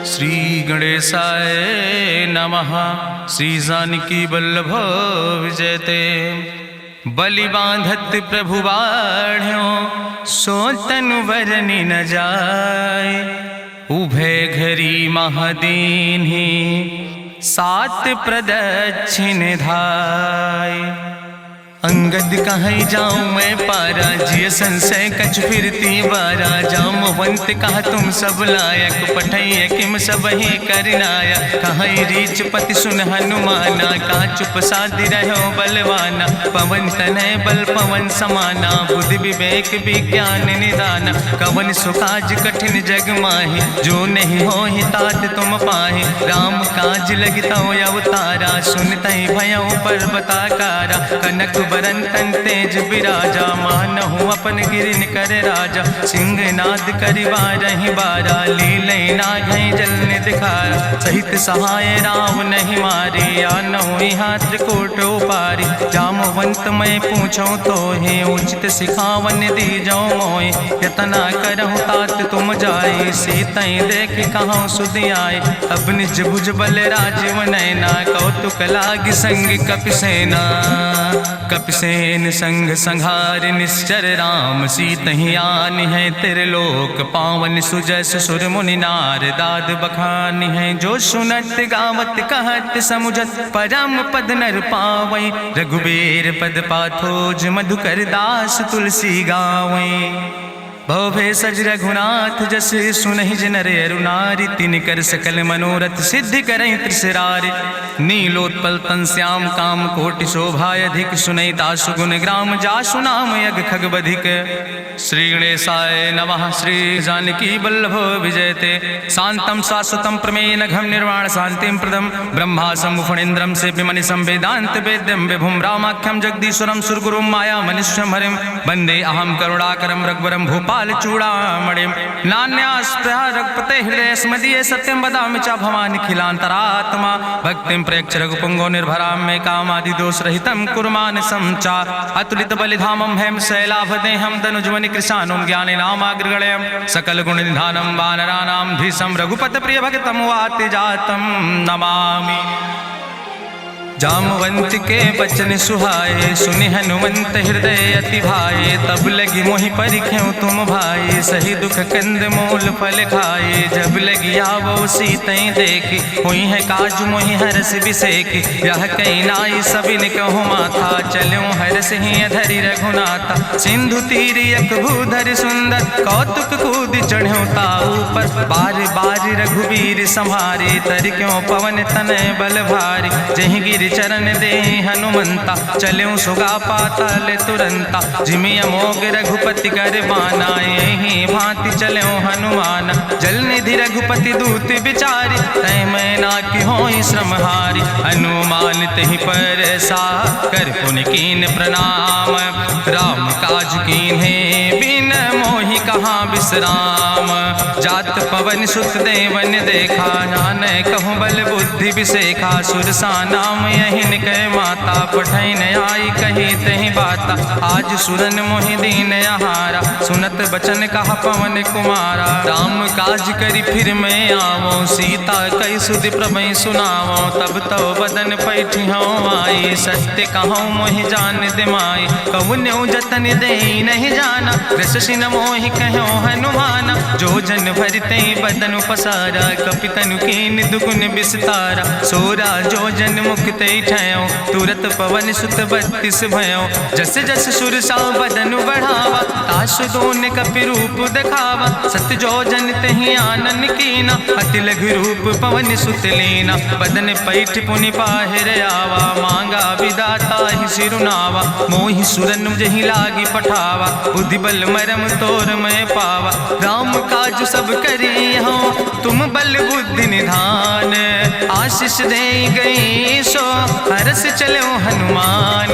श्री गणेशाय नमः। श्री जानकी वल्लभ विजयते। बलि बांधत प्रभु बाढ़ो सो तनु बरनि न जाय। उभय घरी महादीन्हि सात प्रदक्षिण धाय। अंगद कहीं जाऊं मैं पारा जिय संशय कछ फिरती बारा। जामवंत कहा तुम सब लायक पठैय किम सब ही करनाया। कहीं रीच पति सुन हनुमाना कहा चुप साधि रहो बलवाना। पवन तनय बल पवन समाना बुद्धि विवेक विज्ञान निदाना। कवन सुकाज कठिन जग माहि जो नहीं हो ही तात तुम पाहि। राम काज लगता अवतारा सुनतहि भयो पर्वताकारा। कनक बरन तन तेज बिराजा मानहु अपन गिरिन कर राजा। सिंह नाद करिवा रही बारा लीले नागई जल दिखारा। सहित सहाय राम नहीं मारे आनहु हाथ कोट पारी। जामवंत मैं पूछो तो हे उचित सिखावन दी जाओ मोय। यतना करहु तात तुम जाए सीतई देख कहूँ सुध आए। अब निज भुज बल राजीव नैना कौतुक लाग संग कपिसेना। कपिसेन संग संहार निश्चर राम सीतहि आनि है त्रिलोक पावन। सुजस सुर मुनि नार दाद बखानि है। जो सुनत गावत कहत समुझत परम पद नर पावै। रघुबीर पद पाथोज मधुकर दास तुलसी गावै। भवे सज रघुनाथ जस सुनहि जिनर अरुनारि। तिनकर सकल मनोरथ सिद्धि करहि त्रिसरारि। नीलोत्पल तन श्याम काम कोटि शोभाय अधिक। सुनहि दासु गुण ग्राम जासु नाम यज्ञ खग बधिक। श्री गणेशाय नमः। श्री जानकी वल्लभ विजयते। शांतम शाश्वतम प्रमेय नघम निर्वाण शांतिम प्रदम। ब्रह्मा शंभु फणीन्द्रम सेव्यमणि संवेदांत वेद्यम विभुम रामाख्यम जगदीश्वरम सुरगुरुम माया मनुष्यम हरिम। वंदे अहम करुणाकरम रघुवरम भूपाल चूड़ामणिम। नान्यास्पृहा रघुपते हृदय स्मदीये सत्यम वदामि च भवानि खिलांतरात्मा। भक्तिम प्रेक्ष रघुपुंगो निर्भराम मे कामादि दोष रहितम कुर्मान समचा। अतुलित बलिधामम हेम शैलाभदेहम दनुजवनि कृशानुम ज्ञाने नामाग्रगणयम। सकल गुण निधानम वानराणाम धीसम रघुपत प्रिय भक्तम वाति जातम नमामि। जामवंत के बचन सुहाए सुनि हनुमंत हृदय अति भाए। तब लगी मोहि परिख्यों तुम भाई सही दुख कंद मूल फल खाए। जब लगी आवो सीतई देखी हुई है काज मोहि हरस बिसेखी। यह कई नाई सबिन कहु माथा चलूं हरस ही अधरि रघुनाथा। सिंधु तीर यक भूधर सुंदर कौतुक कूद चढ़्यो ताऊ पर। बार बार रघुबीर संहारे तर क्यों पवन तनय बल भारी। जहि गिर चरण दे हनुमंता चल्यों सुगा पाताल तुरंता। जिमि अमोघ रघुपति कर बाना यही भांति चल्यों हनुमान। जल निधि रघुपति दूत बिचारी तय मैं ना कि होई श्रमहारी। हनुमान तहि पर सा कर पुनि कीन प्रणाम। राम काज कीन्हे बिन मोहि कहाँ विश्राम। जात पवन सुत देवन देखा नानय कहूँ बल बुद्धि विसेखा। सुरसा नाम यहिन कह माता पठैन आई कही तहि बाता। आज सुरन मोहि दीन आहारा सुनत बचन कहा पवन कुमारा। राम काज करी फिर मैं आवो सीता कई सुधि प्रभु सुनावो। तब तो बदन पैठी हूँ आई सत्य कहूँ मोहि जान दिमाई। कहुन्यु जतन दे नहीं जाना रससिन मोहि कहो हनुमाना। जो जन भरते बदन पसारा कपितनु कीन दुगुन विस्तारा। सोरा जो जन मुक्ते ठयो तुरत पवन सुत 32 भयो। जस जस सुरसा बदन बढ़ावा तासु दोन कपि रूप दिखावा। सत जो जन तहि आनन कीना अति लघु रूप पवन सुत लीना। बदन पैठ पुनि पाहिर आवा मांगा विदाता ही सिरुनावा। मोहि सुरन जहि लागी पठावा बुद्धि बल मरम तोर मैं पावा। राम काज सब करी हो तुम बल बुद्धि निधान। आशीष दे गई सो हरस चलो हनुमान।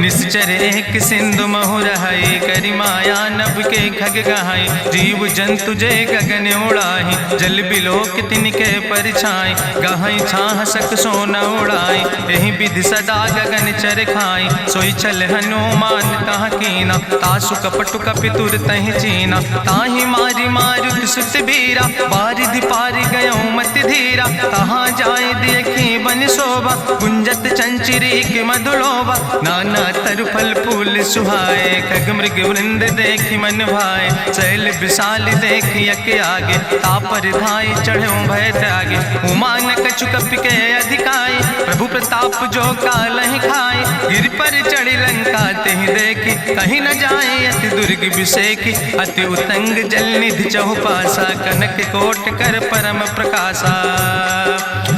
निश्चर एक सिंधु महु रहाई करी माया नभ के खग गहाई। जीव जंतु जे गगन उड़ाही जल बिलोक तिनके परछाई। गहाई छाह सक सोना उड़ाई यही विधि सदा गगन चर खाई। सोई चल हनुमान तहाँ कीना तासु कपटु कपि तुर तहि चीना। ताहि मारी मारुत सुत बीरा बारिधि पारि गयो मति धीरा, कहाँ जाए देखी बन शोभा, गुंजत चंचरी की मधुलोभा, नाना तरु फल फूल सुहाए, खग मृग वृंद देखी मन भाए, शैल विशाल देखी यके आगे, तापर धाय चढ़ो भय त्यागे, उमान कछु कपि के अधिकाई, प्रभु प्रताप जो कालहि खाए, गिर पर चढ़ी लंका तेहि देखी, कहीं न जाए अति दुर्ग विषेखी, अति उतंग जल निधि चहुपासा, कनक कोट कर परम प्रकाशा,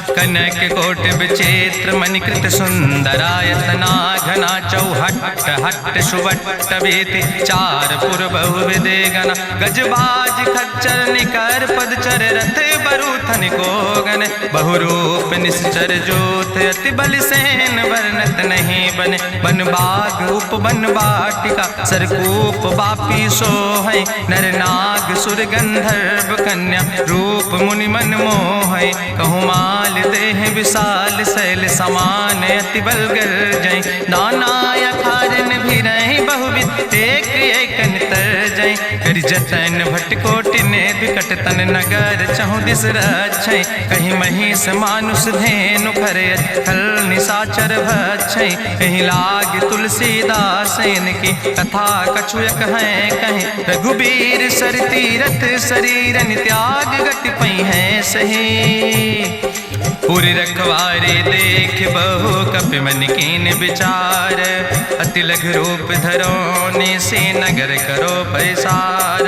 कनक कोट विचित्र मणिकृत सुंदरायतना, घना चौहट्ट हट्ट सुवट्ट वेति, चार पुर बहु विदे गण, गजबाज खच्चर निकर पदचर, रथ बरूथन को गण, बहुरूप निश्चर जोत, अति बल सेन वर्णत नहीं बने, बन बाग उप बन बाटिका, सरकूप बापी सोहै, नर नाग सुर गंधर्व कन्या, रूप मुनि मन मोहै, कहूँ माल देह विशाल शैल समान, अति बल गर्जै, नाना अखारन भी रही बहुविध, एक एक तर जय, कर जतन भटकोटि ने विकट तन नगर, चहु दिस रक्षै, कहीं महिष मानुष धेनु खरे, खल निशाचर भक्षै, कहीं लाग तुलसीदास इनकी, कथा कछुयक है कहीं, रघुबीर सर तीरथ शरीरन त्याग गति पई है सही, पूरी रखवारे देख बहु कपि मन कीन विचार, अति लघु रूप धरोने से नगर करो पैसार,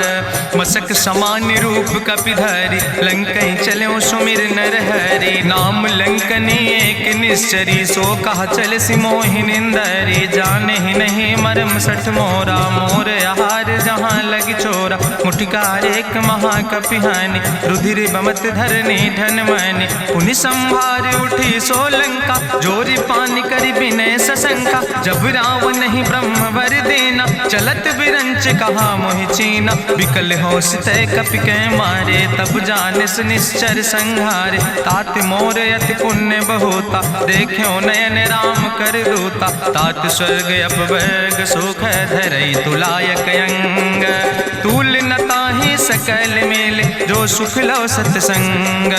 मसक समान रूप कपि धरि, लंकई चलो सुमिर नर हरि, नाम लंकनी एक निश्चरी, सो कहा चल सिमोहि निंदरी, जाने ही नहीं मरम सठ मोरा, मोर आहार जहाँ लग चोरा, मुठिकार एक महाकपि हानि, रुधिर बमत धरनी धन मनि, पुनि संभार उठी सोलंका, जोरी पानी करी विनय सशंका, जब रावण नहीं ब्रह्म वर देना, चलत बिरंच कहा मोहि चीना, विकल होश तय कपि के मारे, तब जानिस निश्चर संहारे, तात मोर अति पुण्य बहुता, देख्यो नयन राम कर दूता, तात स्वर्ग अपवर्ग सुख धरई तुलायक अंग, तूल न ताहि सकल मेल, जो सुख लो सत्संग,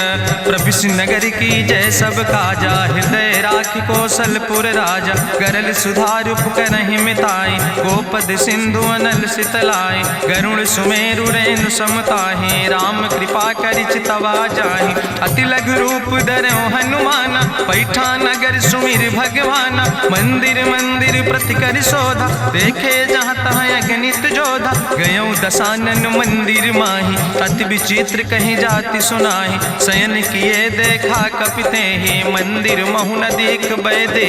प्रभिस नगर की जय सब काजा, हृदय राखि कौशलपुर राजा, गरल सुधार उपकरहि मिताई, गोपद सिंधु अनल सितलाई, गरुड़ सुमेरु रेणु समताहि, राम कृपा करि चितवा जाहि, अति लघु रूप धरौ हनुमाना, पैठा नगर सुमिर भगवाना, मंदिर मंदिर प्रति कर शोधा, देखे जहाँ तहाँ अगणित जोधा, गयौ दशानन मंदिर माही, अति विचित्र कहीं जाति सुनाही, शयन किए देखा कपिते ही, मंदिर महु न देख बैदे,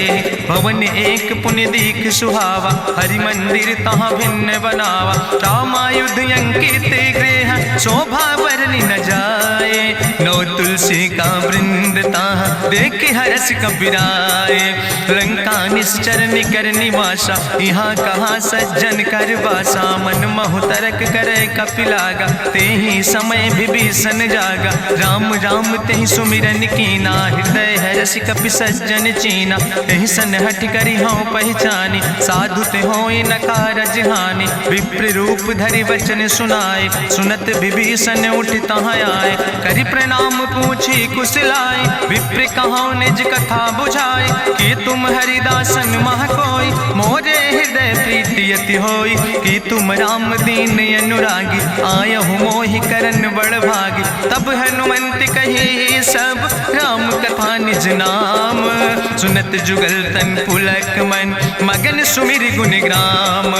भवन एक पुण्य दीख सुहावा, हरि मंदिर तहाँ भिन्न बनावा, रामायुध अंकित गृह, शोभा बरली न जाए, नौ तुलसी का वृंद तहाँ देख हरस कपिराए, लंका निश्चर निकर निवासा, यहाँ कहाँ सज्जन कर बासा, मन महु तरक करे कपिलागा, ते ही समय विभीषण जागा, राम राम तेहि सुमिरन कीना, हृदय हरस कपि सज्जन चीना, तेहि सन हठ करी हूँ पहचानी, साधु ते होई न कारज हानि, विप्र रूप धरि वचन सुनाए, सुनत विभीषण उठ तहाँ आए, करि प्रणाम पूछी कुशलाए, विप्र कहाँ निज कथा बुझाए, कि तुम हरिदासन मह कोई, मोरे हृदय प्रीति अति होई, कि तुम राम दीन अनुरागी, आयहु मोहि करन बड़ भागी, तब हनुमंत कही सब राम कथा निज नाम, सुनत जुगल तन पुलक मन, मगन सुमिर गुण ग्राम,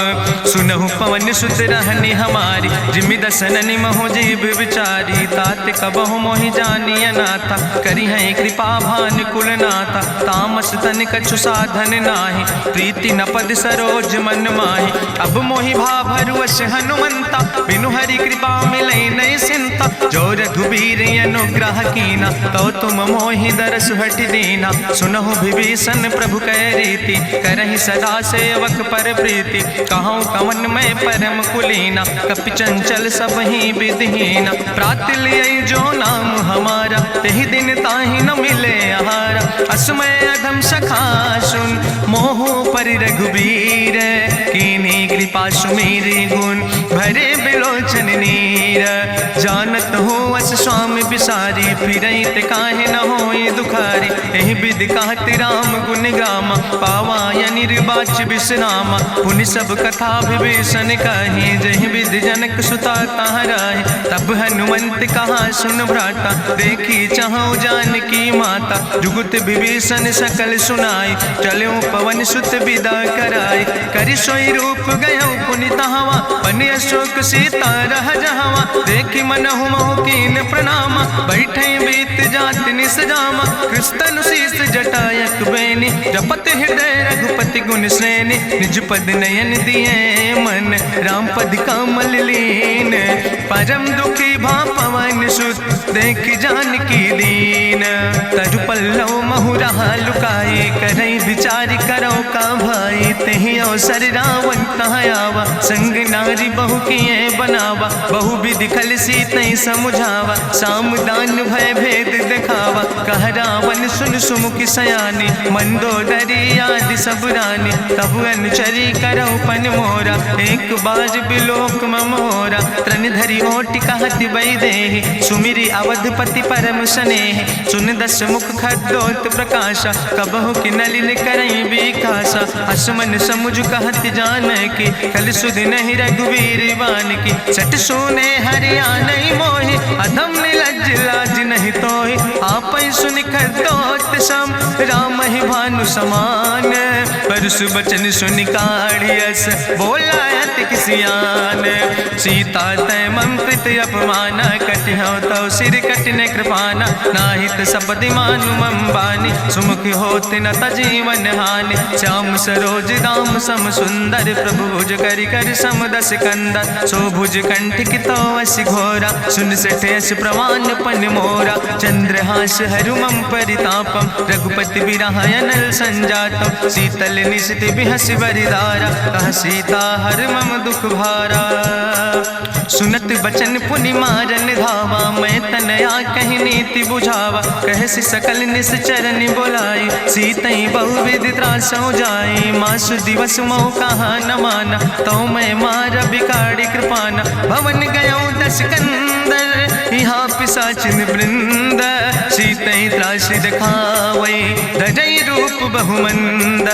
सुनहु पवन सुत रहनी हमारी, जिमि दसननि महु जीव विचारी, तात कबहु मोहि जानी अनाथा, करी है कृपा भान कुल नाथा, तामस तन कछु साधन नाही, प्रीति न पद सरोज मन माही, अब मोहि भाभरुवश हनुमंता, बिनु हरि कृपा मिलै नहीं सिंता, जो रघुबीर अनुग्रह कीना, तो तुम मोहि दरस हट दीना, सुनहु विभीषण प्रभु कै रीति, करहि सदा सेवक पर प्रीति, कहूँ कवन में परम कुलीना, कपि चंचल सब ही विधिहीना, प्रात लिय जो नाम हमारा, तेहि दिन ताहि न मिले आहारा, असमय अधम सखा सुन, मोहु पर रघुबीर, कीन्ही कृपा सुमेरि गुण, भरे बिलोचन नीर, जानत हो अस स्वामी बिसारी, फिरई ते काहे न होई दुखारी। एहि विधि कहत राम गुण गामा, पावा निर्बाच विश्रामा। पुनि सब कथा विभीषण कही, जहि विधि जनक सुता कहाँ रहे। तब हनुमंत कहा सुन भ्राता, देखी चाहूँ जानकी माता। जुगुत विभीषण सकल सुनाई, चलो पवन सुत विदा कराई। करि सोई रूप गयो पुनि तहवा, बन अशोक सीता रह जहवा। देखी मनहु महु कीन प्रणामा, बैठे बीत जात निस जामा। कृष्ण शीस जटायक बेनी, जपत हृदय रघुपति गुण श्रेणी। निज पद नयन दिए मन, राम पद कमल लीन। परम दुखी भा पवन सुत, देख जानकी दीन। तरु पल्लव महु रहा लुकाई, करई विचार करो का भाई। तेहि अवसर रावण तहाँ आवा, संग नारी बहु किए बनावा। बहु विधि खल सीतै समुझावा, साम दान भय भेद दिखावा। कह रावण सुन सुमुखी सयानी, मंदोदरी आदि सब रानी। तब अनुचरी करो पन मोरा, एक बार बिलोक ममोरा। त्रन धरि ओटि कहत बई देहि, सुमिरी अवधपति परम स्नेह। सुन दस मुख खद्योत प्रकाशा, कबहु कि नलिन करई बिकासा। असमन समुझ कहत जानकी, कल सुध नहीं रघुवीर बान की। सट सुने हरियाणई मोहि, अधम निलज्ज लाज नहीं तोहि। आपै सुनि खद्योत सम, राम ही भानु समान। परसु बचन सुनि काढ़ियस, बोला अति किसियान। सीता तै मम कृत अपमाना, कटिहौ तौ सिर कटिन कृपाना। नाहित सपदि मानु मम बानी, सुमुख होत न तजीवन हानि। श्याम सरोज दाम सम सुंदर, प्रभु भुज करि कर सम दस कंदर। सो भुज कंठ कितो अस घोरा, सुन सठेस प्रमाण पन मोरा। चंद्रहास हरु मम परितापम, रघुपति बिरहायनल संजातम। शीतल निशित बिहस बरिदारा, कह सीता हर मम दुख भारा। सुनत बचन पुनि मारन धावा, मैं तनया कहि नीति बुझावा। कहसि सकल निश्चरन बोलाई, सीतई बहुविधि त्रासौ जाई। मासु दिवस मोह कहा न माना, तो मैं मार बिकाड़ी कृपाना। भवन गयो दस कंदर, यहाँ पिशाचिन वृंद। सीतई त्रास दिखावई, धजई रूप बहुमंद।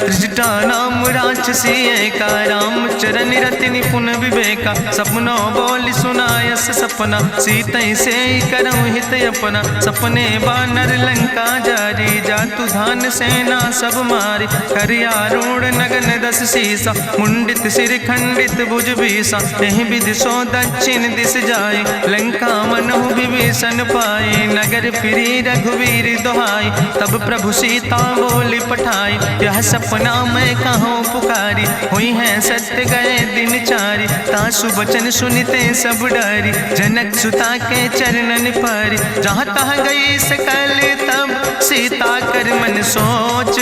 त्रिजटा नाम राक्षसी एका, राम चरण रति निपुण विवेका। सपनो बोल सुनायस सपना, सीतई से करऊँ हित अपना। सपने बानर लंका जारी, जातु धान सेना सब मारी। करियारूढ़ नगन दस सीसा, मुंडित सिर खंडित भुज बीसा। एहि विधि सो दक्षिण दिस जाय, लंका मनहु विभीषण पाए। नगर फिरी रघुवीर दोहाई, तब प्रभु सीता बोली पठाई। यह सपना मैं कहूँ पुकारी, हुई है सत्य गए दिन चारी। तासु बचन सुनते सब डरी, जनक सुता के चरणन पर। जहाँ तहाँ गई सकल तब, सीता कर मन सोच।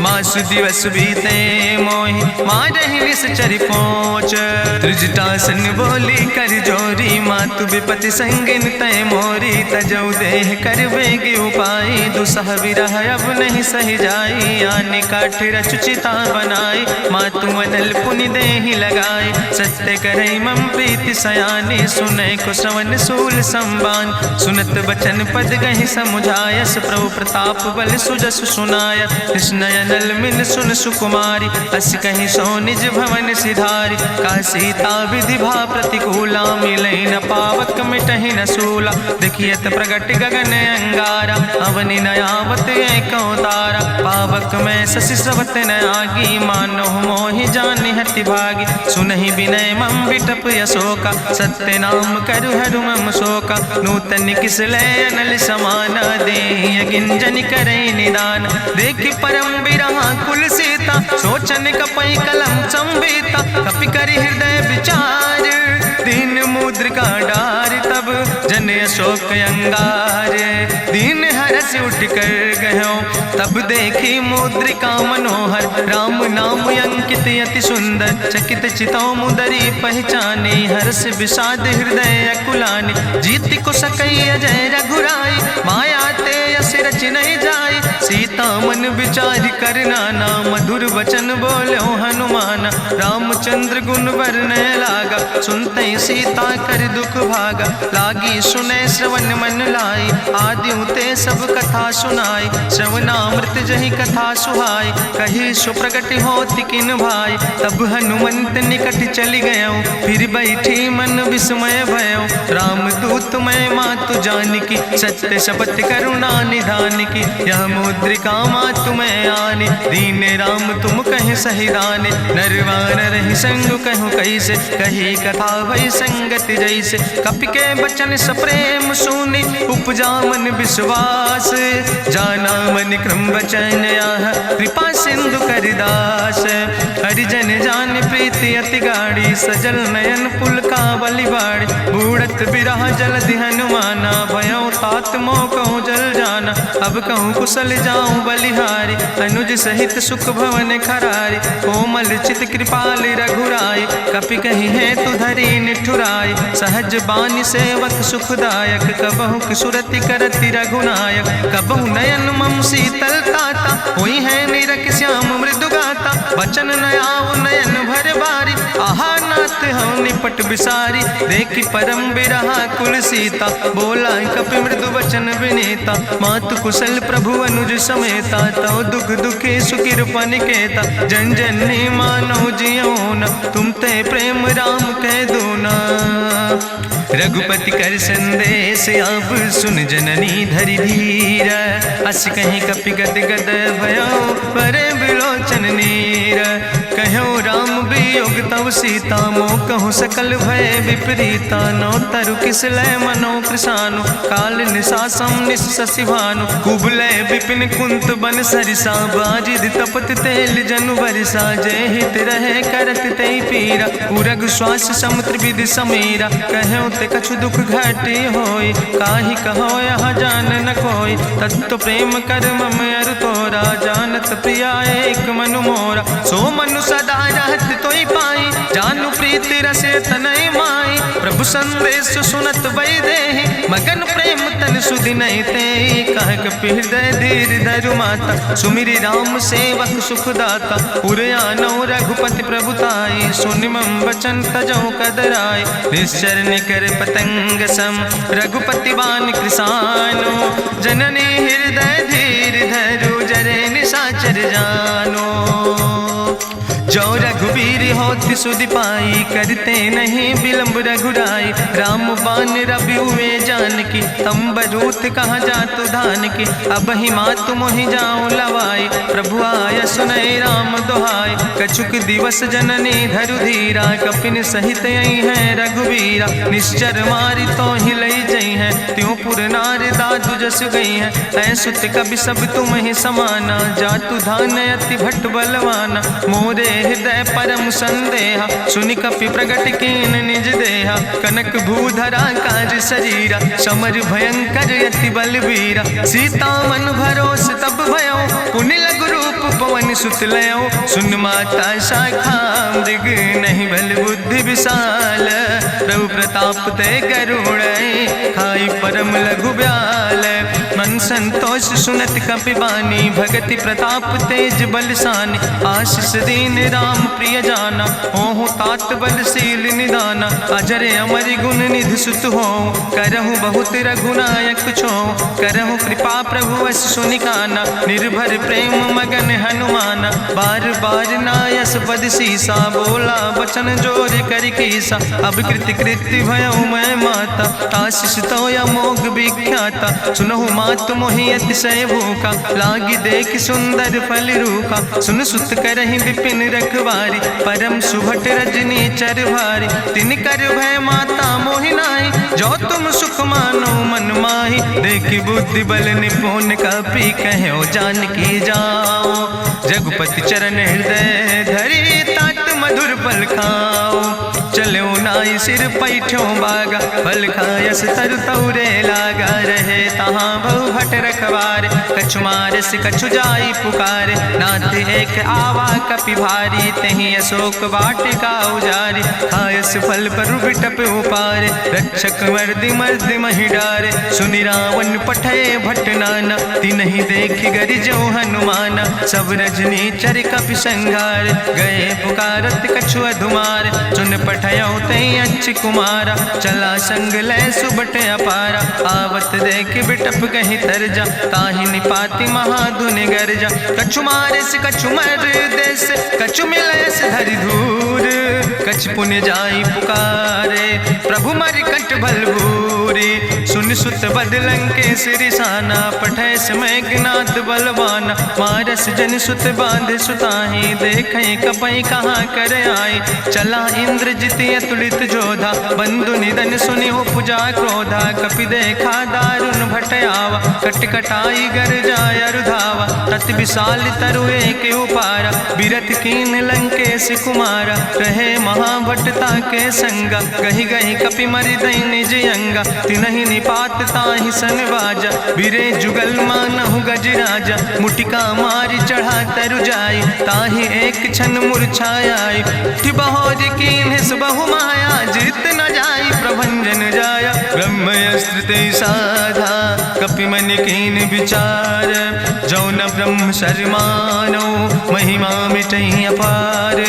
मासु दिवस बीते मोहि, मारहि निश्चर पहुँच। त्रिजटासन बोली कर जोरी, मातु विपति संगिन तय मोरी। तजौ देह कर बेगी उपाय, दुसह विरह अब नहीं सही जाई। आने काठ रचुचिता बनाई, मातु मनल पुनि देहि लगाई। सत्य करई मम प्रीति सयानी, सुनै को श्रवण सूल संबान। सुनत बचन पद गहि समुझायस, प्रभु प्रताप बल सुजस सुनाय। कृष्णयनल मिन सुन सुकुमारी, अस कहि सो निज भवन सिधारी। का सीता विधि भा प्रतिकूला, मिलै न पावक मिटहि न सूला। देखियत प्रगट गगन अंगारा, अवनि नयावत एको तारा। पावक में शशि स्रवत न आगी, मानो मोहि जानि हति भागी। सुनहि विनय मम विटप यशोका, सत्य नाम करु हरु मम शोका। नूतन किसले अनल समाना, देहि गिंजन करई निदान। देखि परम बिरहा कुल सीता, सोचन कपई कलम संवेता। कपि करि हृदय विचार, दीन मुद्रिका डार। तब जन अशोक अंगार, दीन हरस उठ कर गयो। तब देखी मुद्रिका मनोहर, राम नाम अंकित अति सुंदर। चकित चितौ मुदरी पहचानी, हर्ष विषाद हृदय अकुलानी। जीत को सकई अजय रघुराई, माया ते यस रच नहीं जाई। सीता मन विचार कर नाना, मधुर वचन बोलो हनुमाना। रामचंद्र गुण वरने लागा, सुनते सीता कर दुख भागा, लागी सुने श्रवण मन लाई, आदियों ते सब कथा सुनाई, श्रवणामृत जही कथा सुहाई, कही सुप्रगट होति किन भाई, तब हनुमंत निकट चली गयो, फिर बैठी मन विस्मय भयो, राम दूत मैं मातु जानकी, सत्य शपथ करुणा निधान की, यह मुद्रिका मातु मैं आने, दीन राम तुम कहे सही दाने, नरवान रही संग कहूँ कैसे, कही कथा भई संगति जैसे, कपि के बचन सप्रेम सुनी, उपजा मन विश्वास, जाना मन क्रम वचन आह, कृपा सिंधु करिदास, हरिजन जान प्रीति अति गाड़ी, सजल नयन पुलकावली बाड़ी, बूढ़त बिरह जलधि हनुमाना, भयो तात मोह कहूँ जल जाना, अब कहूँ कुशल जाऊँ बलिहारी, अनुज सहित सुख भवन खरारी, कोमल चित कृपाल रघुराई, कपि कही है तु धरी निठुराई, सहज बानी सेवक सुखदायक, कबहु किशुरति करति रघुनायक, कबहु नयन मम शीतल ताता, हुई है निरख श्याम मृदु गाता, बचन नयाव नयन भर बारी, आहा नाथ हम निपट बिसारी, देखी परम बिरहा कुल सीता, बोला कपि मृदु वचन विनीता, मातु कुशल प्रभु अनुज समेता, तव दुख दुखी सुकृपा निकेता, जन जननी मानो जियो न, तुम ते प्रेम राम कह दो ना, रघुपति कर संदेश अब सुन जननी धरि धीर, अस कहीं कपि गद गद भयो परे बिलोचन नीर, कहो राम वियोग तव सीता, मोह कहूँ सकल भय विपरीता, नौ तरु किस लय मनो कृशानु, काल निशासम निशि भानु, कुबलय विपिन कुंत बन सरिसा, बाजिद तपत तेल जनु बरिसा, जय हित रहे करत ते पीरा, उरग श्वास समुद्र विधि समीरा, कहो ते कछु दुख घटी होई, काहि कहो यहाँ जान न कोई, तत्व प्रेम कर मम अरु तोरा, जानत प्रिया एक मनु मोरा, सो मनु सदा रहत तोई पाई, जानु प्रीति रसे तनय माई, प्रभु संदेश सुनत वै देहि, मगन प्रेम तन सुधि नहीं ते, कह कपि हृदय धीर धरु माता, सुमिरि राम सेवक सुखदाता, उरयानो रघुपति प्रभुताई, सुनि मम वचन तजौ कदराई, निश्चर निकर पतंग सम, रघुपति बान कृसानो, जननी हृदय धीर धरु जरे निशाचर जानो, जो रघुवीर होति सुधि पाई, करते नहीं विलंब रघुराई, राम बान रवि हुए जानकी, तंबरूथ कहाँ जातु धान की, अब ही मातु मोहि जाऊँ लवाई, प्रभु आय सुनय राम दुहाई, कछुक दिवस जननी धरु धीरा, कपिन सहित यही है रघुवीरा, निश्चर मारी तो ही लई जई है, त्यों पुर नार दादु जस गई है, ऐसुत कभी सब तुम ही समाना, जातु धान अति भट्ट बलवाना, मोरे हृदय परम संदेहा, सुनि कपि प्रगट कीन निज देहा, कनक भूधरा काज शरीरा, समर भयंकर यति बलवीरा, सीता मन भरोस तब भयो, पुनि लघु रूप पवन सुत लयो, सुन माता शाखा मृग नहीं बल बुद्धि विशाल, प्रभु प्रताप ते गरुड़ खाई परम लघु ब्याल, मन संतोष सुनत कपि बानी, भगति प्रताप तेज बलसानी, आशीष दीन राम प्रिय जाना, ओहु तात बलशील निदाना, अजर अमर गुण निधि सुत हो, करहु बहुत रघुनायक छो, करहु कृपा प्रभु वश सुनिकाना, निर्भर प्रेम मगन हनुमाना, बार बार नायस पद सीसा, बोला बचन जोर कर कीसा, अब कृति कृति भयो मैं माता, आशीष तो अमोघ विख्याता, सुनहु मातु मोहि अतिशय भूखा, लागी देख सुंदर फल रूखा, सुन सुत करहि विपिन रखवारी, परम सुभट रजनी चर भारी, तिन कर भय माता मोहि नाहि, जो तुम सुख मानो मन माहि, देखि बुद्धि बल निपुण कपि कहो जानकी जाओ, रघुपति चरण हृदय धरि तात मधुर फल खाओ, चलो नाई सिर पैठो बागा, फल खायस तरु तौरे लागा, रहे तहाँ बहु भट रखवारे। कछु मारस कछु जाई पुकारे, नाथ एक आवा कपि भारी। तहीं अशोक वाटिका उजारी, खायस फल पर बिटप उपारे। रक्षक मर्दि मर्दि महि डारे, सुनि रावण पठय भट नाना। तिन्हि देख गरिजो हनुमाना, सब रजनी चर कपि संघार। गए पुकारत कछु अधुमार, सुन पठयो तई अच्छ कुमारा। चला संग लै सुबट अपारा, आवत देख बिटप कहीं तरजा। ताहि निपाति महाधुनि गर्जा, कछु मारिस कछु मर देस। कछु मिलैस धरि धूर, कछ पुण्य जाई पुकारे। प्रभु मरि कंठ भल भूरी, सुन सुत बद लंकेश रिसाना। पठय समय ज्ञात बलवाना, मारस जन सुत बांध सुताहि। देखें कपई कहाँ कर आए, चला इंद्रजित अतुलित जोधा। बंधु निधन सुनि उपजा क्रोधा, कपि देखा दारुण भट आवा। कट कटाई गर जाय रुधावा, तत विशाल तरु एक उपारा। बिरथ कीन लंकेश कुमारा, रहे महाभटता के संगा। गहि गहि कपि मरि दई निज अंगा, तिन्हि निपात ताहि सन बाजा। बिरे जुगल मानहु गजराजा, मुटिका मारि चढ़ा तरु जाई। ताहि एक क्षण मूर्छाई, बहोज कीन्हिस बहु माया। जीत न जाई प्रभंजन जाया, ब्रह्मस्त्र ते साधा। कपि मन कीन विचार, जौ न ब्रह्म शर्मानो। महिमा मिटई अपार,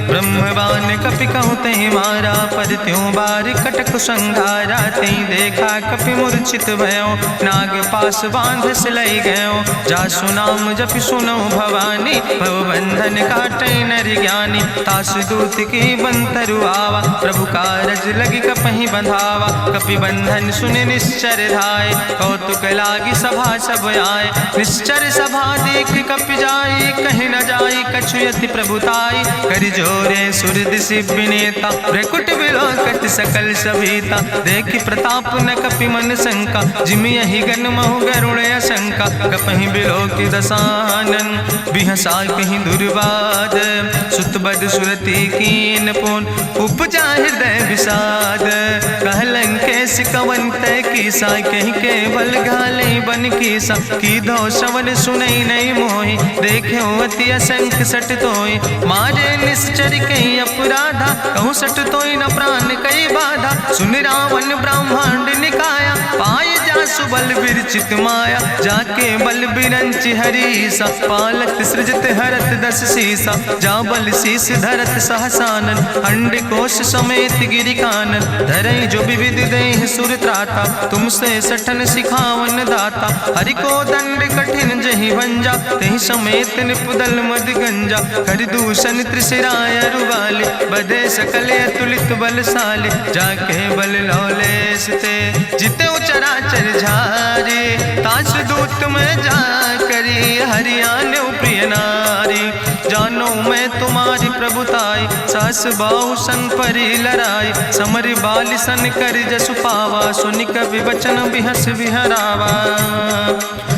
ब्रह्मवान कपि कहु तहि मारा। पर त्यों बार कटक संघारा, तई देखा कपि मूर्छित भयो। नाग पास बांध सिलई गयो, जासु नाम जपि सुनो भवानी। भव बंधन काटै नर ज्ञानी, तासु दूत की बंतरु आवा। प्रभु कारज लगी कपहि बंधावा, कपि बंधन सुनि निश्चर धाय। कौतुक लागी सभा सब आए, निश्चर सभा देख कपि जाई। कहीं न जाई कछु यति प्रभुताई, कर जोरे सुर दिसि विनेता। भ्रकुट विलोकत सकल सभीता, देखि प्रताप न कपि मन शंका। जिमि यहि गन महु गरुण शंका, कपहि बिलोकि दसानन। बिहसा कहीं दुर्वाद, सुत बद सुरति कीन पुन। उपजा हृदय विषाद, कह लंकेश कवन तय कीसा। कहीं केवल घाले बन कीसा, की दो श्रवण सुनई नहीं मोहि। देखे अति असंख सट तोय, मारे निश्चर कहीं अपराधा। कहूँ सट तोय न प्राण कई बाधा, सुन रावण ब्रह्मांड निकाया। पाय जासु बल विरचित माया, जाके बल बिरंचि हरीसा। पालत सृजत हरत दस सीसा, जा बल शीस धरत सहसानन। अंड कोश समेत गिरि कानन, धरई जो विविध देह सुर त्राता। तुमसे सठन सिखावन दाता, हरि को दंड कठिन जहि भंजा। तहि समेत निपुदल मद गंजा, कर दूषण त्रिशिराय रुवाले। बधे सकल अतुलित बलशाले, जाके बल लौलेस ते। जिते चराचर झारे, तास दूत में जा करी। हरियाणा प्रिय नारी, जानो मैं तुम्हारी प्रभुताई। सास बाहु सन परी लड़ाई, समर बाल सन कर जसु पावा। सुनि कवि वचन बिहस विहरावा,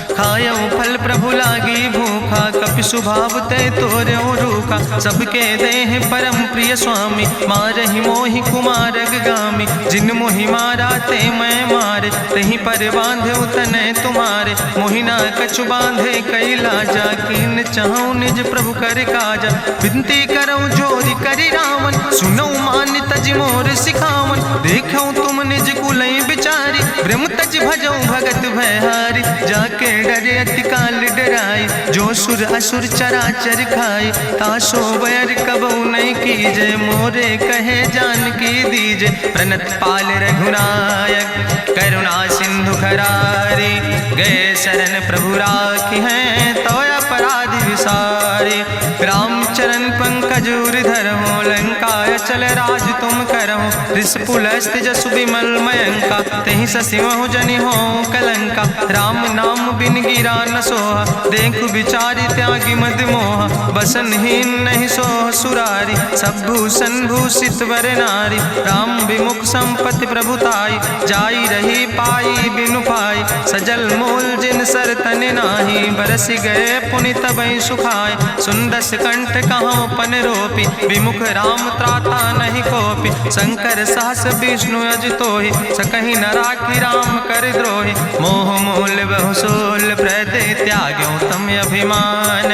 खायो फल प्रभु लागी भूखा। कपि स्वभाव ते तोर्यो रूखा, सबके देह परम प्रिय स्वामी। मारहि मोहि कुमारग गामी, जिन मोहि मारा ते मैं मारे। तहीं पर बांधे तनै तुम्हारे, मोहिना कछु बांधे कई लाजा। कीन चाहूं निज प्रभु कर काजा, विनती करऊं जोरि करि रावण। सुनऊ मान तज मोर सिखावन, देखऊं तुम निज कुलई बिचारी। ब्रह्म तज भजऊं भगत भयहारी, जाके डरे अति काल डराई। जो सुर असुर चराचर खाई, तासो बैर कबऊ नहीं कीजे। मोरे कहे जानकी दीजे, प्रणत पाल रघुनायक। करुणा सिंधु खरारी, गए शरण प्रभु राखी हैं। तो अपराध विसारी, रामचरण पंकज उर धरहु। लंकाय चल राज तुम करहु, रिसपुलस्त जसु विमल मयंका। तहि ससिमहु जनि हो कलंका, राम नाम बिन गिरा न सोहा। देखु विचारि त्यागी मद मोहा, बसनहीन नहीं सोह सुरारी। सब भूषण भूषित वर नारी, राम विमुख संपत्ति प्रभुताई। जाई रही पाई बिनु पाई, सजल मूल जिन सर तन नाही, बरस गए पुनि तबई सुखाए। सुंदस कंठ कहाँ पन रोपी, विमुख राम त्राता नहीं कोपी। शंकर सहस विष्णु अजितोहि, सकहि न राखी राम कर द्रोहि। मोह मूल बहुसूल प्रदे त्याग्यो तम अभिमान।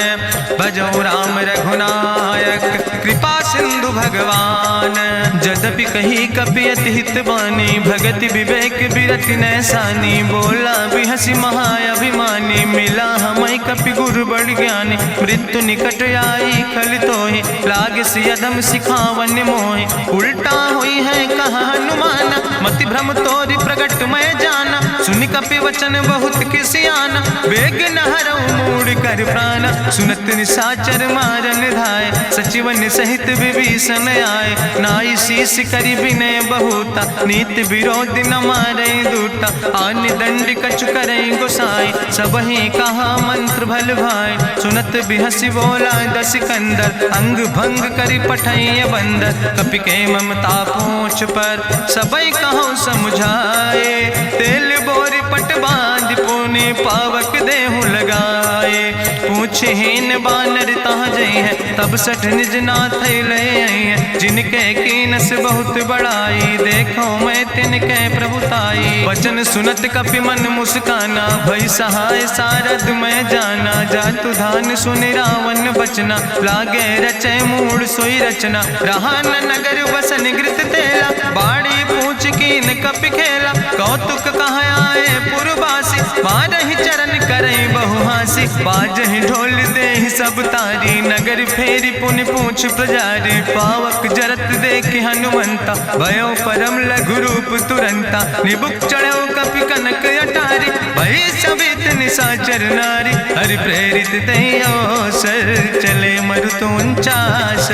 भजो राम रघुनायक कृपा सिंधु भगवान। यद्यपि कही कपि अति हित बानी, भगति विवेक बिरति नैसानी। बोला भी हसी महाअभिमानी, मिला हमें कपि गुरु बड़ ज्ञानी। मृत्यु निकट आई खल तोहि, लागे सियदम सिखावन मोहि। उल्टा हुई है कहा हनुमाना, मति भ्रम तोरि प्रगट मैं जाना। सुनि कपि वचन बहुत किसियाना, बेग न हरऊ मूढ़ कर प्राण। सुनत निशाचर मारन धाय, सचिवन सहित विभीषण आए। नाई शीस करि विनय बहुता, नीति विरोध न मारे दूता। आन दंड कछु करे गोसाई, सबहि कहा मंत्र भल भाई। सुनत बिहसी बोला दस कंदर, अंग भंग करि पठैय बंदर। कपि के ममता पूछ पर, सबई कहो समुझाए। तेल बोरी पट बांध पुनि पावक देहु लगाए। पूछहीन बानर तहाँ जई है, तब सठ निज नाथ ले आई है। जिनके कीनस बहुत बड़ाई, देखो मैं तिनके प्रभुताई। वचन सुनत कपि मन मुस्काना, भई सहाय सारद मैं जाना। जातु धान सुनि रावण बचना, लागे रचे मूढ़ सोई रचना। रहा न नगर बसन घृत तेला, बाड़ी पूछ कीन कपि खेला। कौतुक कहाँ आए पुरवासी, मारहि चरण करई बहु हासी। बाजहि ढोल देहि सब तारी, नगर फेरी पुनि पूछ प्रजारी। पावक जरत देख हनुमंता, भयो परम लघु रूप तुरंता। निबुक चढ़ो कपि कनक अटारी, भई सबित निशाचर नारी। हरि प्रेरित तहि अवसर, चले मरुत 49।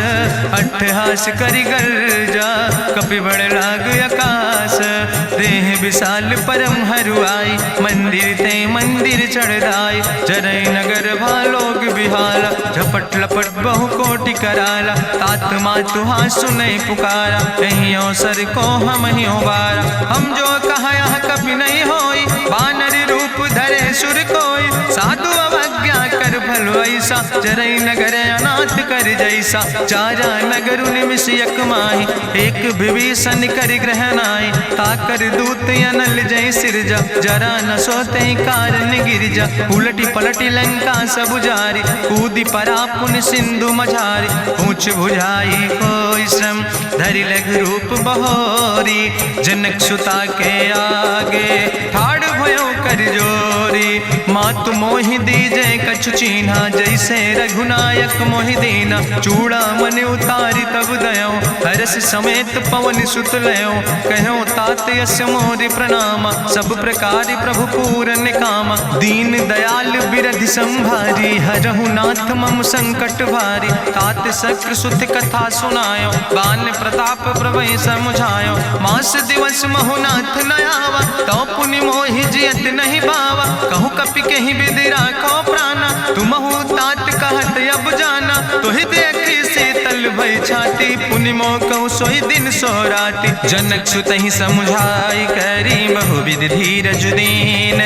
अट्ठहास करि गर्जा, कपि बड़ लाग आकाश। देह विशाल परम हरुआई, मंदिर ते मंदिर चढ़ाई। जरई नगर भालोग बिहाला, झपट लपट बहु कोटि कराला। तात मातु हाँ सुनै पुकारा, कहीं अवसर को हम ही उबारा। हम जो कहा यहाँ कभी नहीं होई, बानर रूप धरे सुर कोई। साधु अवज्ञा कर भल ऐसा, जरई नगर अनाथ कर जैसा। चारा नगर निमिष यक माही, एक विभीषण कर ग्रह नाई। ताकर दूत अनल जय सिरजा, जरा न सोते कारण गिरजा। उलटी पलटी लंका सब जारी, कूदी परा पुन सिंधु मझारी। पूछ बुझाई कोई श्रम, धरि लघु रूप बहोरी। जनक सुता के आगे, ठाड़ भयो कर जोरी। मातु मोहि दीजे कछु चीन्हा, जैसे रघुनायक मोहि दीना। चूड़ा मन उतारी तब दयो, हरस समेत पवन सुत लयो। कहो तात यस मोरि प्रणामा, सब प्रकार प्रभु पूरन कामा। दीन दयाल बिरधि संभारी, हरहु नाथ मम संकट भारी। तात शक्र सुत कथा सुनायो, बान प्रताप प्रभय समुझायो। मास दिवस महु नाथ न आवा, तो पुनि मोहि जियत नहीं बावा। कहु कपि कहीं विधि राखो प्राणा, तुमहु तात कहत अब जाना। तुहि देखी शीतल भई छाती, पुनि मोह कहु सोई दिन सो राति। जनक सुतहि समुझाई, करी बहुविधि धीरज दीन।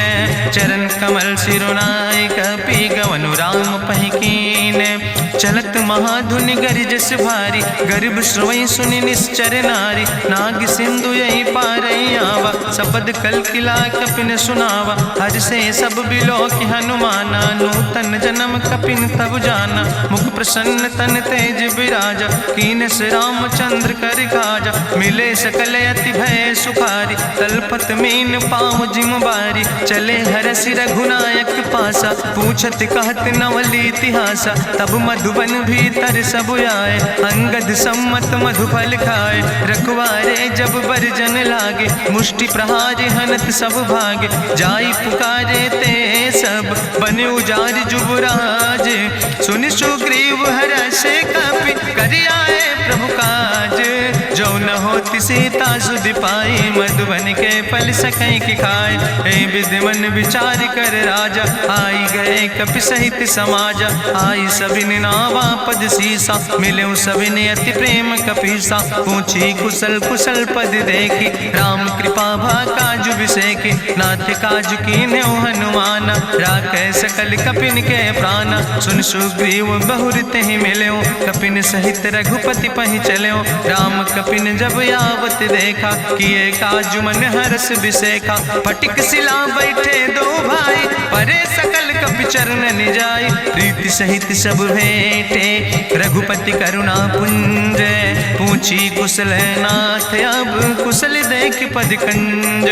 चरण कमल सिरुनाई, कपि गवनु राम पहि कीन। चलत महाधुनि गरिजस भारी, गर्भ श्रोई सुनि निश्चर नारी। नाग सिंधु यही पारई आवा, सबद कल किला कपिन सुनावा। हर से सब बिलो कि हनुमाना, नूतन जन्म कपिन तब जाना। मुख प्रसन्न तन तेज विराजा, कीनस रामचंद्र कर काजा। मिले सकल अति भय सुखारी, तलपत मीन पाँव जिम बारी। चले हरसि रघुनायक पासा, पूछत कहत नवल इतिहासा। तब मधुबन भीतर सब आए, अंगद सम्मत मधुफल खाए। रखवारे जब बरजन लागे, मुष्टि प्रहारे हनत सब भागे। जाई पुकारे ते सब, बने उजार जुबराज। सुनि सुग्रीव हर्षे कपि, करि आए प्रभु काज। जो न होति सीता सुध पाई, मधुबन के फल सकैं की खाए। ए विधि मन विचार कर राजा, आई गए कपि सहित समाजा। आई सबिन नावा पद सीसा, मिले सबिन अति प्रेम कपीसा। पूछी कुशल कुशल पद देखी, राम कृपा भा काजु विसेखी। नाथ काजु कीन्हे हनुमान, राखै सकल कपिन के प्राण। सुन सुग्रीव बहुर तेहि मिल्यो, कपिन सहित रघुपति पहि चल्यो। राम कपिन जब आवत देखा, किए काजु मन हरस विसेखा। फटिक सिला बैठे दो भाई, परे सकल कपि चरण जाय। प्रीति सहित सब भेंटे, रघुपति करुणा पुंज। पूछी कुशल नाथ, अब कुशल देख पद कंज।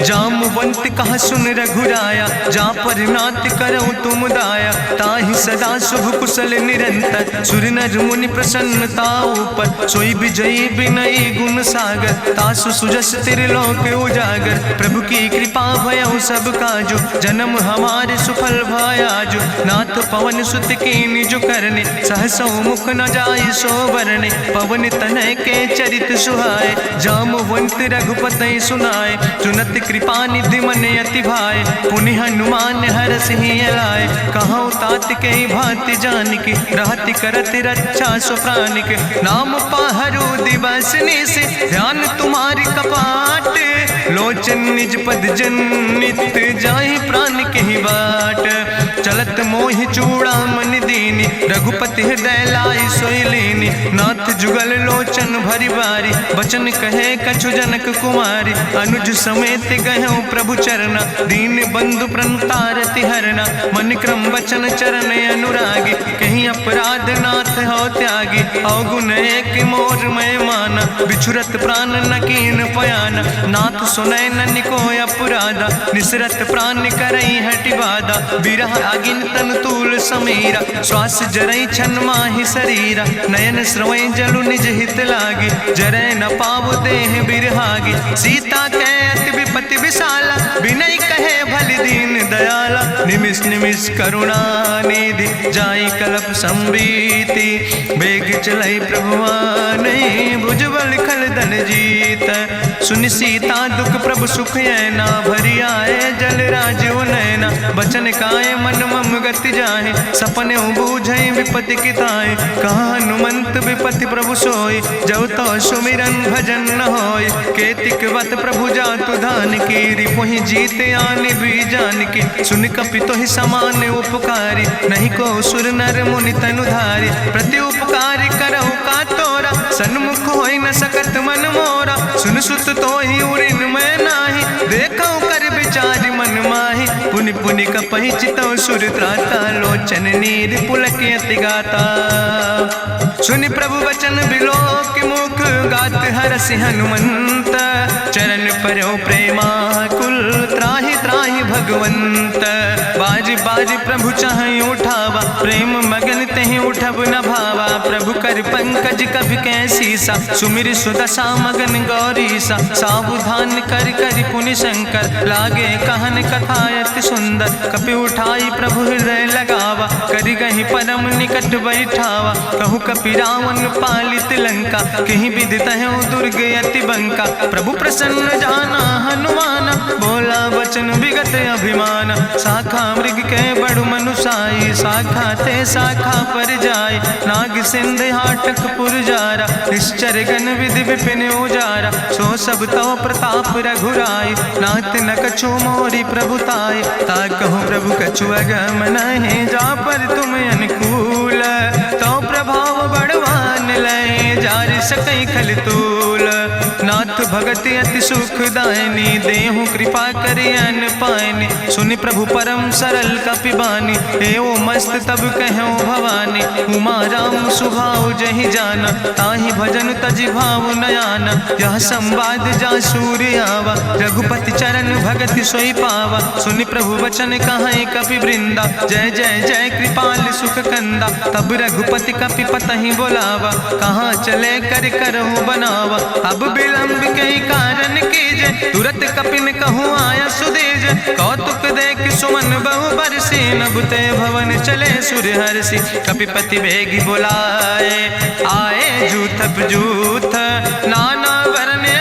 जामवंत कहा सुन रघुराया, जा पर नाथ करऊं तुम दाया। ताहि सदा शुभ कुशल निरंतर, सुर नर मुनि प्रसन्नता ऊपर। सोई विजयी विनयी गुण सागर, तासु सुजस त्रिलोक उजागर। प्रभु की कृपा भयउ सब काजु, जन्म हमारे सुफल भयाजु। नाथ पवन सुत कीन्हि जो करने, सहसौ मुख न जाय सो बरने। पवन तनय के चरित सुहाए, जामवंत रघुपति सुनाए। चुनत कृपा निधि मन अति भाए, पुनि हनुमान हरषि लाए। कहौं तात के भांति जानकी, रहति करत रक्षा सो प्राणिक। नाम पाहरु दिवस निश, ध्यान तुम्हारी कपाट। लोचन निज पद जनित, जाहि प्राण के ही बाट। चलत मोहि चूड़ामणि दीनी, रघुपति हृदय लाई सोई लीनी। नाथ जुगल लोचन भरि बारी, बचन कहे कछु जनक कुमारी। अनुज समेत गहऊँ प्रभु चरना, दीन बंधु प्रणतारति हरना। मन क्रम वचन चरण अनुरागी, कहीं अपराध नाथ हो त्यागी। अवगुण एक मोर मैं माना, बिछुरत प्राण न कीन पयाना। नाथ सुनय ननि को अपराधा, निसरत प्राण करई हटि बाधा। बिरह अगिन तन तूल समीरा, श्वास जरई छन माहि शरीरा। नयन श्रवई जलु निज हित लागी, जरय न पाव देह बिरहागी। सीता के अति विपति विशाला, विनय कहे भलि दीन दयाला। निमिष निमिष करुणा निधि, जाई कलप संबीति। बेग चलई प्रभुआनहि, भुजबल खल धन जीत। सुनि सीता दुख प्रभु सुख ऐना, भरि आए जल राज नैना। बचन काए मन मम गति जाहे, सपने बूझई विपति किताए। कहा हनुमंत विपति प्रभु सोई, जब तो सुमिरन भजन न होय। केतिक वत प्रभु जातु धान की, रिपुहि जीत आने भी जान की। सुन कपि तोहि समान उपकारी, नहीं को सुर नर मुनि तनु धारी। प्रति उपकारी करहु का तोरा, सन्मुख होई न सकत मन मोरा। सुन सुत तोहि उरिन मैं नाही, देखौ कर विचार मन माहि। पुनि पुनि कपहि चितौ सुर त्राता, लोचन नीर पुलक अति गाता। सुनि प्रभु वचन बिलोक मुख, गात हरषि हनुमंत। चरण परौ प्रेमाकुल, त्राहि त्राहि भगवंत। बाज बाज प्रभु चाहि उठावा, प्रेम मगन तेहि उठब न भावा। प्रभु कर पंकज कभि कैसीसा, सुमिर सुदशा मगन गौरीसा। सावधान कर कर पुनि शंकर, लागे कहन कथा अति सुंदर। कपि उठाई प्रभु हृदय लगावा, करि गहि परम निकट बैठावा। कहु कपि रावण पालित लंका, कहि विधि तहु दुर्ग अति बंका। प्रभु प्रसन्न जाना हनुमाना, बोला वचन विगत अभिमान। शाखा मृग के बड़ु मनुसाई, शाखा ते शाखा पर जाय। नाग सिंध हाटक पुरजारा, निश्चर गण विधि विपिन उजारा। सो सब तव प्रताप रघुराई, नाथ न कछु मोरी प्रभुताई। ताकहु प्रभु कछु अगम नहीं, जा पर तुम अनुकूल। तो प्रभाव बड़वान लय, जार सकई खल तूल। नाथ भगति अति सुखदायनी, देहु कृपा करि अन पायनि। सुनि प्रभु परम सरल कपिबानी, एवं मस्त तब कहूँ भवानी। उमा राम सुभाव जहि जाना, ताहि भजन तजि भाव नयाना। यह संवाद जा सूर्य आवा, रघुपति चरण भगति सोई पावा। सुनि प्रभु वचन कहाई कपि वृंदा, जय जय जय कृपाल सुख कंदा। तब रघुपति कपि पतहि बोलावा, कहाँ चले कर करहु बनावा। अब विलंब कई कारण कीजे, तुरत कपिन कहूँ आया सुदेज। कौतुक देख सुमन बहु बरसी, नभते भवन चले सूर्य हर्षि। कपिपति बेगी बुलाए, आए जूथ जूथ नाना वरने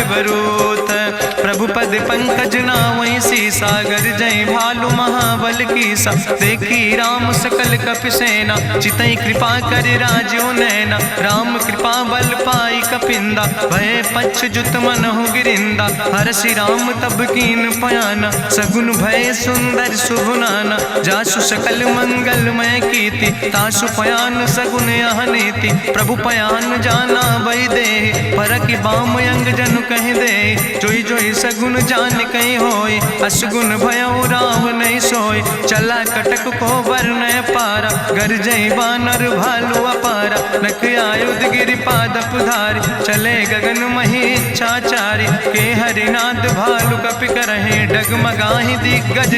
बरूथ। प्रभु पद पंकज नावै सागर जय भालु महाबल की सा। देखी राम सकल कपि सेना चितई कृपा कर राजो नैना। राम कृपा बल पाई कपिंदा भय पछ जुत मनहु गिरिंदा। हरषि राम तब कीन पयाना सगुन भय सुंदर शुभ नाना। जासु सकल मंगलमय कीर्ति तासु पयान सगुन यह नीति। प्रभु पयान जाना भई दे परखि बाम अंग जनु कह दे। जोई जोई सगुन जान कहीं होय असगुन भयो राम नहीं सोय। चला कटक को वर्ण पारा गरजई बानर भालू अपारा। नख आयुध गिरि पादप धारी चले गगन मही इच्छाचारी। के हरिनाद भालु कपि करहि डगमगाहि दिग्गज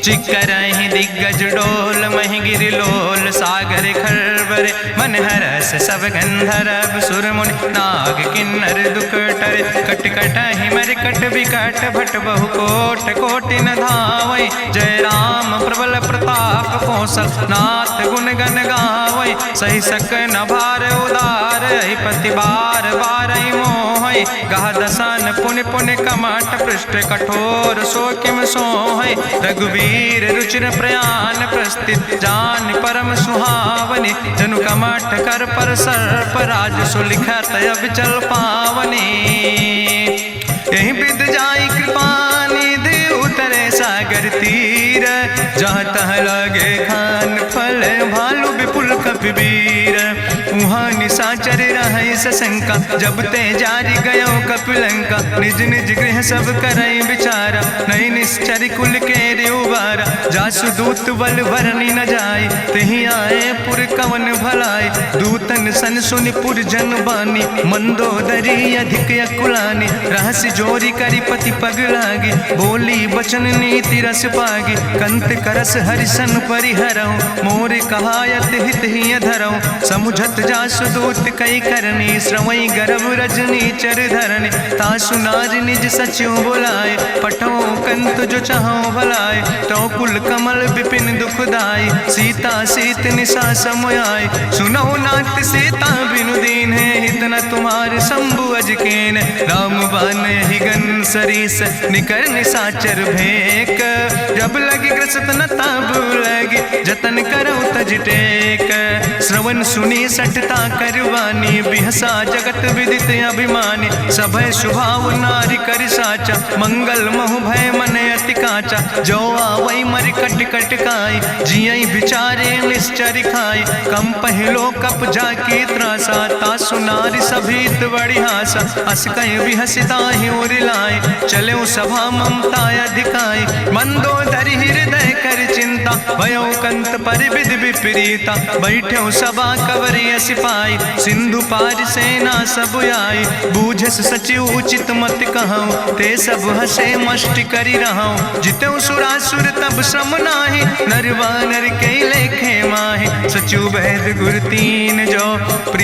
चिकरहि दिग्गज डोल महि गिरि लोल। सागर खरबरे मन हरस सब गंधर्व सुर मुनि नाग किन्नर दुख टरे। कट कटहि मरकट विकट भट बहु कोट कोटि न धावै। जय राम प्रबल प्रताप कौशल नाथ गुण गण गावै। सही सक न भार उदार पति बार बार मोहै। गह दसन पुनि पुनि कमठ पृष्ठ कठोर सो किम सोहै। रघुवीर रुचिर प्रयाण प्रस्थित जान परम सुहावनी। जनु कमठ कर पर सर्प राज सुलिखत अविचल पावनी। यही विद जाई कृपा निधि उतरे सागर तीर। जहाँ तह लगे खान फल भालू विपुल कपिवीर। उहाँ निशाचर रहै सशंका जब ते जारी गयो कपिलंका। निज निज गृह सब करई विचारा नहीं निश्चर कुल के उबारा। जासु दूत बल भरनी न जाय तेहि आए पुर कवन भलाई। दूतन सन सुनि पुर जन बानी मंदोदरी अधिक अकुलानी। रहस्य जोरी करी पति पग लागी बोली बचन नीति रस पागी। कंत करस हरिसन परिहरऊँ मोर कहायत हित ही धरऊँ। समुझत जासु दूत कई करनी श्रवई गर्भ रजनी चर धरनी। तासु नाज निज सचिव बुलाए पठो कंत जो चाहो भलाए। तो कुल कमल विपिन दुखदाई सीता सीत निशा समयाय। सुनो नाथ सीता बिनु दीन है हित न तुम्हार शंभु अजकेन। राम बान ही गन सरीस निकर निशाचर भेक। जब लगी ग्रसत न तब लगी जतन करो तज टेक। श्रवण सुनी सटता करवानी बिहसा जगत विदित अभिमानी। सभय स्वभाव नारी कर साचा मंगल महु भय मन अति काचा। जो आवै मर कट कट काई जियई बिचारे निश्चर खाई। कम पहलो कप जाकी त्रासा तासु नारी सभीत बड़ी हासा। अस कहीं बिहसिता ही उरिलाए चले सभा ममता अधिकाई। मंदोदरी हृदय कर चिंता भयो कंत पर विधि विपरीता। बैठो सभा कवरिय सिपाही सिंधु पार सेना सब आई। बूझस सचिव उचित मत कहूँ ते सब हसे मष्ट करी रहूँ। जितऊ सुरासुर तब श्रम नाही नर वानर के लेखे माहे। सचिव वैद गुर तीन जो